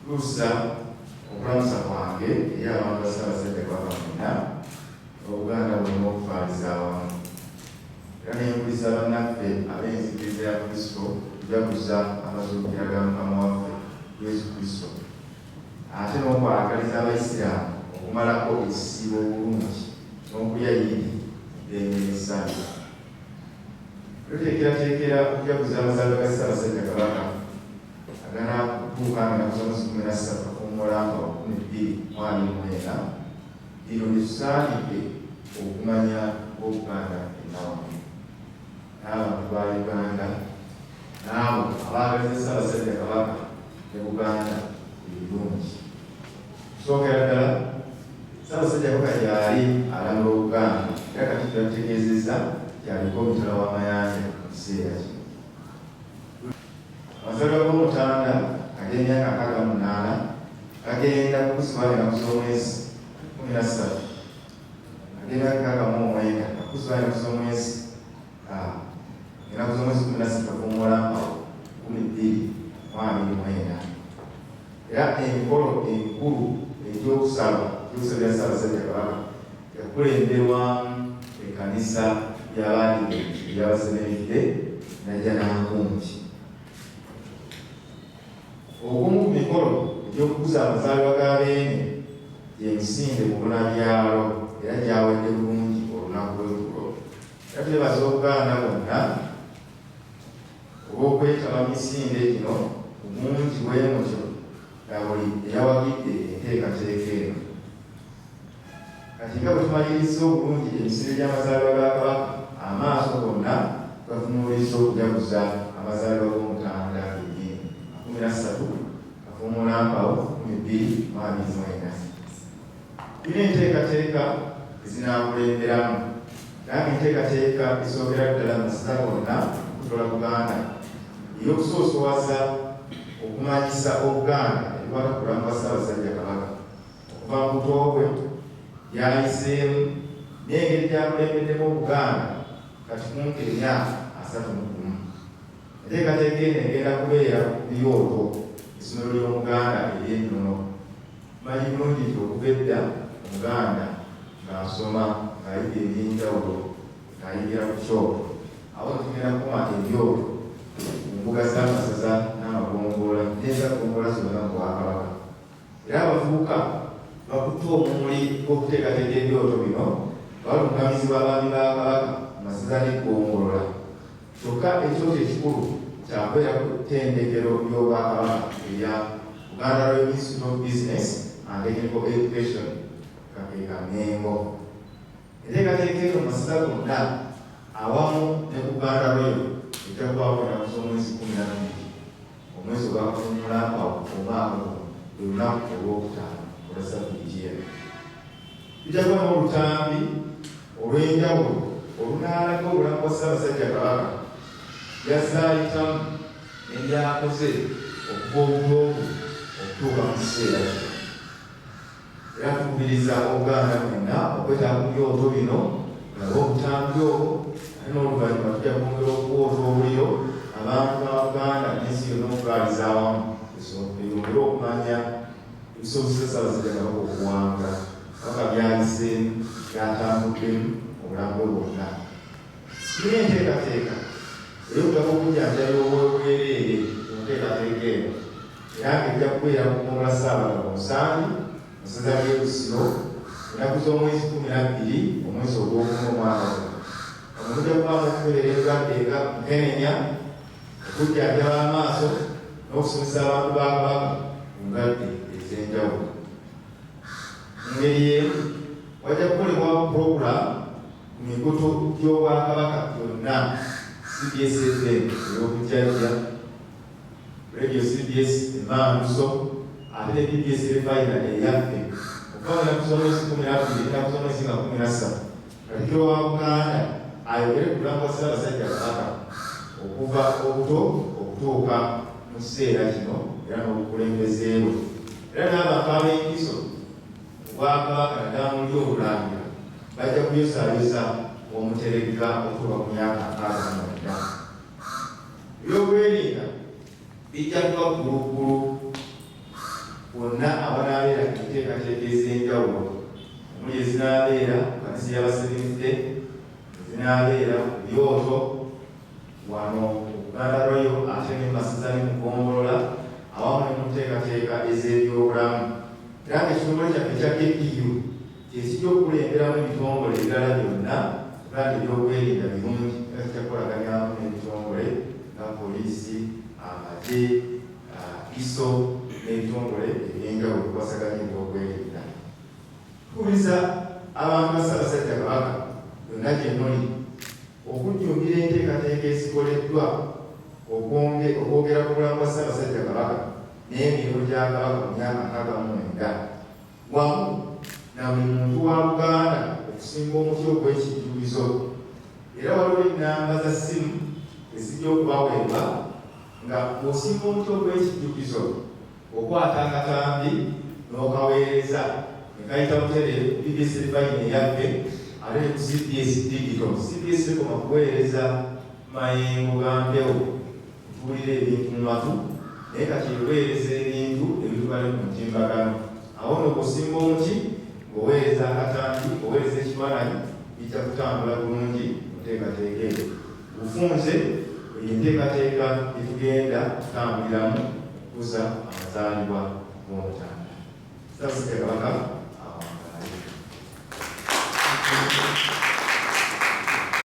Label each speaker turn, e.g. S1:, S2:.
S1: kusa okulamusa kwange eri abantu ba Ssaabasajja Kabaka mwenna Obuganda bulina okufaaliza awamu era n'empulisa bannaffe ab'enzikiriza ya Kristo okujaguza abazuukira ga Mukama waffe Yesu Kristo ate n'okwagaliza Abayisiraamu okumalako ekisiibo obulungi n'okulya Yidi eddembe tuteekerateekera okujaguza amazaalibwa ga Ssaabasajja Kabaka aganakutuuka nga nakuza mwezi 13 Omulamba 2029 lino litusaanidde okumanya Obuganda ennawamu n'abantu ba Uganda n'abo abaagaliza Ssaabasajja Kabaka ne Buganda ebirungi. Kusookera ddala Ssaabasajja Kabaka yali alamula Obuganda era kati tulategeezezza yaliko omutala w'amayanja mu kiseera kino. Amazaalibwa g'Omutanda ag'emyaka 68 agenda kukusibwa ennaku z'omwezi 13 ag'emyaka 69 akusibwa ennaku z'omwezi ennaku z'omwezi 16 Omulamba 2029 era emikolo emikulu egy'okusabira Ssaabasajja Kabaka yakulemberwamu ekkanisa y'Abaadiventi ey'Abaseneridde najja Nankumbi. Ogumu ku mikolo egy'okukuza amazaalibwa ga Beene y'emisinde mu bunabyalo era gyawadde bulungi olunaku lw'eggulo. Era twebaza Obuganda bwonna olw'okwetaba mu misinde gino ku bungi bw'emutyo nga buli eyawagidde enteekateeka eno. Kati nga bwe tumaliriza obulungi emisinde gy'amazaalibwa ga Kabaka, amaaso gonna gavunuuliza okujaguza amazaalibwa g'Omutanda 13 Omulamba 2029. Tulina enteekateeka ezinaakulemberamu nange enteekateeka esookera ddala mu masaza gonna okutola Buganda ey'okusoosowaza okumanyisa Obuganda ebikwata ku bulamu bwa Ssaabasajja Kabaka okuva mu buto bwe yayiseemu n'engeri gy'akulembeddemu Obuganda kati kumpi emyaka 31. Enteekateeka eno egenda kubeera ku biyooto essomero ly'Omuganda ery'ennono. Manyi bulungi nti okuva edda Omuganda ng'asoma ng'ayiga eby'enjawulo ng'ayigira ku kyoto awo tugenda kukuma ebyoto mu mbuga z'amasaza n'amagongoola n'ezaggongoola zonna mu Bwakabaka. Era abavubuka bakutte omumuli gw'okuteekateeka ebyoto bino balungamizibwa abaami ba Kabaka mu masaza n'eggongolola. Kyokka ekyoto ekikulu kyakubeera ku ttendekero ly'Obwakabaka erya Buganda Royal Institute of Business and Technical Education Kakeeka Mengo. Enteekateeka eno mu masaza gonna awamu ne Buganda Royal ejja kubaawo ennaku z'omwezi 12 omwezi ogwa Omulamba omwaka lwe lunaku olwokutaano olwa Ssabbiiti. Tujja kuba n'olutambi olw'enjawulo olunaalaga obulamu bwa Ssaabasajja Kabaka byazaayitamu n'ebyakoze okuva obutoobu okutuuka mu kiseera kino. Era tukubiriza Obuganda bwonna okwetaba ku byoto bino olabe obutambi obwo ate n'oluvannyuma tujja kwongera okuwoota obuliro abantu ba Buganda n'ensi yonna okugaaliza awamu eyongere okumanya ebisobozesa Ssaabasajja Kabaka okuwangula Kabaka byaliseemu byatambuddemu obulamu bwe bwonna. Tulina enteekateeka ey'okutaka okujjanjabi obwobwereere mu nteekateeka eno era ng'ejja kubeera ku Mmogola Ssaabagabo 7 masaza g'e Busiro ennaku z'omwezi 12 omwezi ogw'okumu omwaka guno. Omwo mujja kubaamu okubeera endwadde nga mukenenya, okujjanjaba amaaso n'okusomesa abantu ba Kabaka ku ndwadde ez'enjawulo. Mu ngeri emu wajja kukolebwa pulogulaamu ku mikutu gy'Obwakabaka gyonna CBS FM ey'okujjajja, Radio CBS Emmanduso, ate ne BBS Refayina eyaffe okuva mu nnaku z'omwezi 12 ennaku z'omwezi nga 13 Katikkiro wa Buganda ayogere ku bulamu bwa Ssaabasajja Kabaka okuva obuto okutuuka mu kiseera kino era n'obukulembeze bwe. Era n'abantu ab'enkiso Obwakabaka naddala mu ly'Obulangira bajja kuyosaayosa omuteregga okutuuka ku myaka 69. Ebyobwerinda bijja kuba ggulugulu bonna abanaabeera ku nteekateeka ez'enjawulo omuli ezinaabeera ku kanisa y'abasirimude, ezinaabeera ku byoto wano Buganda Royal ate ne Masaza ne Mugombolola awamu ne mu nteekateeka ez'ebyobulamu. Era ng'ekitongole kyaffe ekya KPU kyekijja okukulemberamu ebitongole ebirala byonna kandi ebyokwerinda birungi era kijjakukolaganyamu n'ebitongole nga poliisi, amagye, ISO n'ebitongole eby'enjawulo okukwasaganya ebyokwerinda. Tukubiza abantu ba Ssaabasajja Kabaka byonna gye muli okujjumbira enteekateeka ezikoleddwa okwogera ku bulamu bwa Ssaabasajja Kabaka n'emirimu gya Kabaka mu myaka 69 wamu na buli muntu wa Buganda okusimba omuti ogw'ekijjukizo. Era waliwo ennamba za ssimu ezijja okubaweebwa nga bw'osimba omuti ogw'ekijjukizo okwata akatambi n'okaweereza ne kayita butereevu ku BBS Fine eyaffe ate ne ku CBS Digital. CBS ekoma kuweereza mayengo ga mpewo kutuulira ebintu mu matu naye kati eweereza ebintu ebitubale ku mutimbagano. Awo nno bw'osimba omuti ng'oweereza akatambi oweereza ekifaananyi bijja kutambula bulungi mu nteekateeka eyo. Bufunze eyo enteekateeka etugenda kutambuliramu okukuza amazaalibwa g'Omutanda. Ssaabasajja Kabaka awangalayo.